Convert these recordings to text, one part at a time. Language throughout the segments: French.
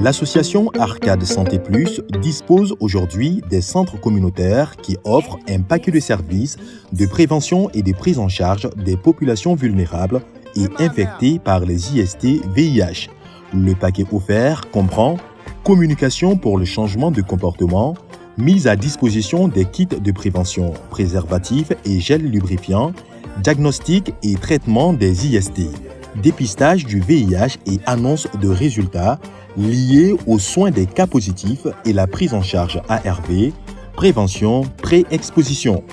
L'association Arcade Santé Plus dispose aujourd'hui des centres communautaires qui offrent un paquet de services de prévention et de prise en charge des populations vulnérables et infectées par les IST-VIH. Le paquet offert comprend communication pour le changement de comportement, mise à disposition des kits de prévention, préservatifs et gel lubrifiant, diagnostic et traitement des IST, dépistage du VIH et annonce de résultats liés aux soins des cas positifs et la prise en charge ARV, prévention, pré-exposition.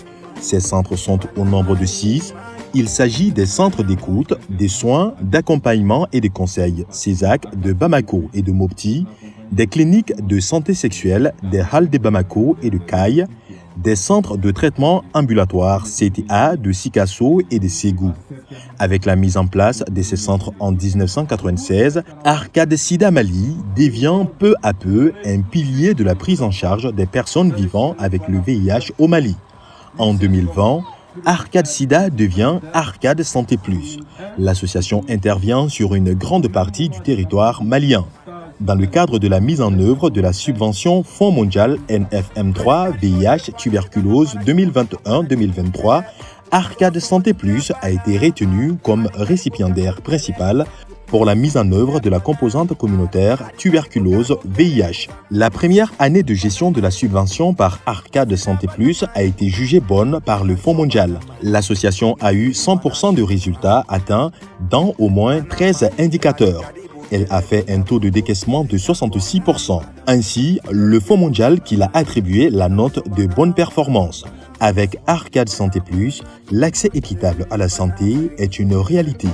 Ces centres sont au nombre de 6. Il s'agit des centres d'écoute, des soins, d'accompagnement et de conseils CESAC de Bamako et de Mopti, des cliniques de santé sexuelle, des halles de Bamako et de Caille, des centres de traitement ambulatoire CTA de Sikasso et de Ségou. Avec la mise en place de ces centres en 1996, Arcade Sida Mali devient peu à peu un pilier de la prise en charge des personnes vivant avec le VIH au Mali. En 2020, Arcade Sida devient Arcade Santé Plus. L'association intervient sur une grande partie du territoire malien. Dans le cadre de la mise en œuvre de la subvention Fonds mondial NFM3 VIH tuberculose 2021-2023, Arcade Santé Plus a été retenu comme récipiendaire principal pour la mise en œuvre de la composante communautaire tuberculose VIH. La première année de gestion de la subvention par Arcade Santé Plus a été jugée bonne par le Fonds mondial. L'association a eu 100% de résultats atteints dans au moins 13 indicateurs. Elle a fait un taux de décaissement de 66%. Ainsi, le Fonds mondial qui l'a attribué la note de bonne performance. Avec Arcade Santé Plus, l'accès équitable à la santé est une réalité.